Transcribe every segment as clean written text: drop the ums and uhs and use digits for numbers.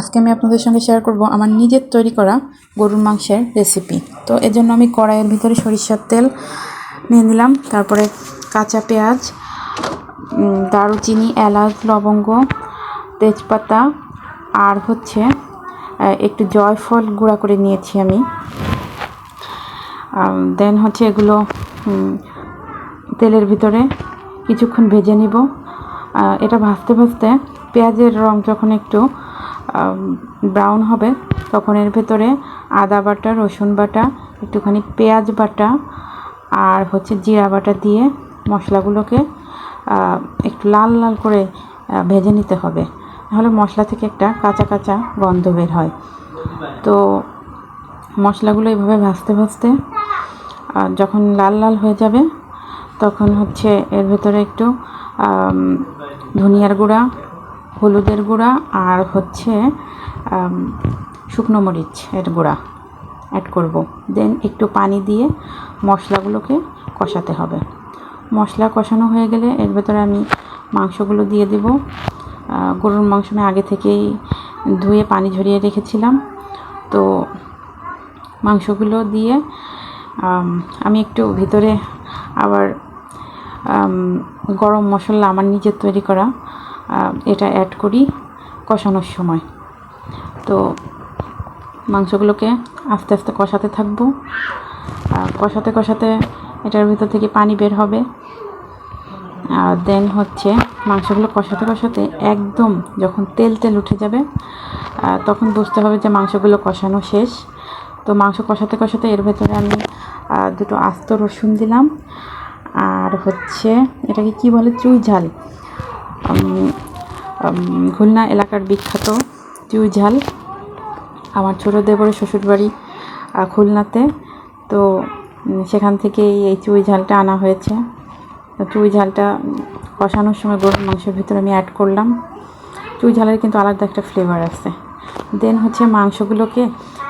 আজকে আমি আপনাদের সঙ্গে শেয়ার করব আমার নিজের তৈরি করা গরুর মাংসের রেসিপি। তো এর জন্য আমি কড়াইয়ের ভিতরে সরিষার তেল নিয়ে নিলাম, তারপরে কাঁচা পেঁয়াজ, দারুচিনি, এলাচ, লবঙ্গ, তেজপাতা আর একটু জয়ফল গুঁড়া করে নিয়েছি আমি। দেন এগুলো তেলের ভিতরে কিছুক্ষণ ভেজে নিব। এটা ভাজতে ভাজতে পেঁয়াজের রং যখন একটু ব্রাউন হবে তখন এর ভেতরে আদা বাটা, রসুন বাটা, একটুখানি পেঁয়াজ বাটা আর জিরা বাটা দিয়ে মশলাগুলোকে একটু লাল লাল করে ভেজে নিতে হবে, তাহলে মশলা থেকে একটা কাঁচা কাঁচা গন্ধ বের হয়। তো মশলাগুলো এইভাবে ভাজতে ভাজতে যখন লাল লাল হয়ে যাবে তখন এর ভেতরে একটু ধনিয়ার গুঁড়া, হলুদের গুঁড়া আর শুকনো মরিচ এর গুঁড়া অ্যাড করব। দেন একটু পানি দিয়ে মশলাগুলোকে কষাতে হবে। মশলা কষানো হয়ে গেলে এর ভেতরে আমি মাংসগুলো দিয়ে দেব। গরুর মাংস আমি আগে থেকেই ধুয়ে পানি ঝরিয়ে রেখেছিলাম। তো মাংসগুলো দিয়ে আমি একটু ভিতরে আবার গরম মশলা আমার নিজের তৈরি করা এটা অ্যাড করি কষানোর সময়। তো মাংসগুলোকে আস্তে আস্তে কষাতে থাকবো। কষাতে কষাতে এটার ভিতর থেকে পানি বের হবে। দেন মাংসগুলো কষাতে কষাতে একদম যখন তেল তেল উঠে যাবে তখন বুঝতে হবে যে মাংসগুলো কষানো শেষ। তো মাংস কষাতে কষাতে এর ভেতরে আমি দুটো আস্ত রসুন দিলাম আর এটাকে কি বলে, চুই ঝাল, খুলনা এলাকার বিখ্যাত চুই ঝাল। আমার ছোটো দেবরের শ্বশুরবাড়ি খুলনাতে, তো সেখান থেকে এই চুই ঝালটা আনা হয়েছে। তো চুই ঝালটা কষানোর সময় গরুর মাংসের ভিতরে আমি অ্যাড করলাম। চুই ঝালের কিন্তু আলাদা একটা ফ্লেভার আছে। দেন মাংসগুলোকে,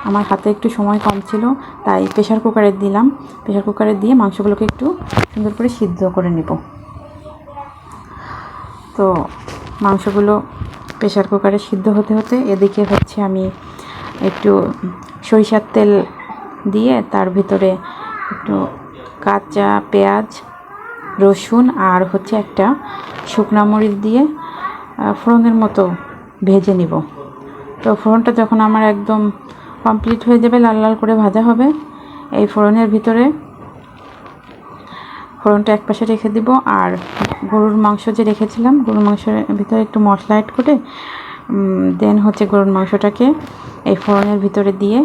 আমার হাতে একটু সময় কম ছিল তাই প্রেশার কুকারে দিলাম। প্রেশার কুকারে দিয়ে মাংসগুলোকে একটু সুন্দর করে সিদ্ধ করে নেব। তো মাংসগুলো প্রেশার কুকারে সিদ্ধ হতে হতে এদিকে আমি একটু সরিষার তেল দিয়ে তার ভিতরে একটু কাঁচা পেঁয়াজ, রসুন আর একটা শুকনা মরিচ দিয়ে ফোড়নের মতো ভেজে নিব। তো ফোড়নটা যখন আমার একদম কমপ্লিট হয়ে যাবে, লাল লাল করে ভাজা হবে, এই ফোড়নের ভিতরে ফোড়নটা একপাশে রেখে দিব আর গরুর মাংস যে রেখেছিলাম গরুর মাংসের ভিতরে একটু মশলা অ্যাড করে দেন গরুর মাংসটাকে এই ফোড়নের ভিতরে দিয়ে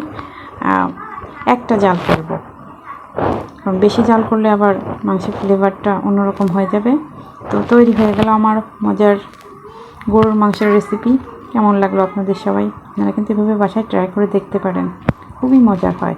একটা জাল করব। কারণ বেশি জাল করলে আবার মাংসের ফ্লেভারটা অন্যরকম হয়ে যাবে। তো তৈরি হয়ে গেল আমার মজার গরুর মাংসের রেসিপি। কেমন লাগলো আপনাদের সবাই? আপনারা কিন্তু এভাবে বাসায় ট্রাই করে দেখতে পারেন, খুবই মজার হয়।